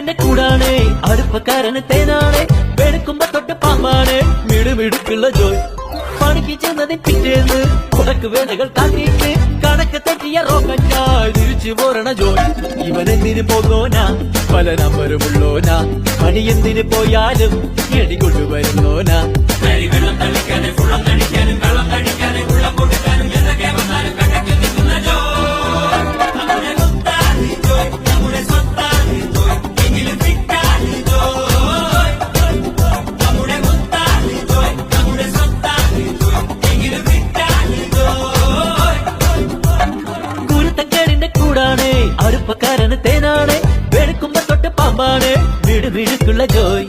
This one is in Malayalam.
കുരുത്തക്കേടിന്റെ കൂടാണ്, അടുപ്പക്കാരന് തേനാണ്, വെളുക്കുമ്പോ തൊട്ട് പാമ്പാണ്, മിടുമിടുക്കുള്ള ജോയ്. പണിക്ക് ചെന്നതിൻ പിറ്റേന്ന് ഉടക്ക് വേലകൾ കാട്ടിയിട്ട് കണക്ക് തെറ്റിയ റോക്കറ്റായി തിരിച്ചു പോരണ ജോയ്. ഇവനെന്തിന് പോകോനാ, പല നമ്പരുമുള്ളോനാ, പണി എന്തിന് പോയാലും എടികൊണ്ടുവരുന്നോനാ. വെള്ളം തളിക്കാനും വെള്ളം തടിക്കാനും വെള്ളം തടിക്കാനും വെള്ളം കൊടുക്കാനും എന്തൊക്കെ വന്നാലും കണക്ക് നിൽക്കുന്ന ജോയ്. നമ്മുടെ സ്വത്താണി ജോയ്, നമ്മുടെ സ്വത്താണി ജോയ്, എങ്കിലും ഫിറ്റാണി ജോയ്. നമ്മുടെ സ്വത്താണി ജോയ്, നമ്മുടെ സ്വത്താണി ജോയ്, എങ്കിലും ഫിറ്റാണി ജോയ്. കുരുത്തക്കേടിന്റെ കൂടാണ്, അടുപ്പക്കാരന് തേനാണ്, വെളുക്കുമ്പോ തൊട്ട് പാമ്പാണ്, മിടുമിടുക്കുള്ള ജോയ്.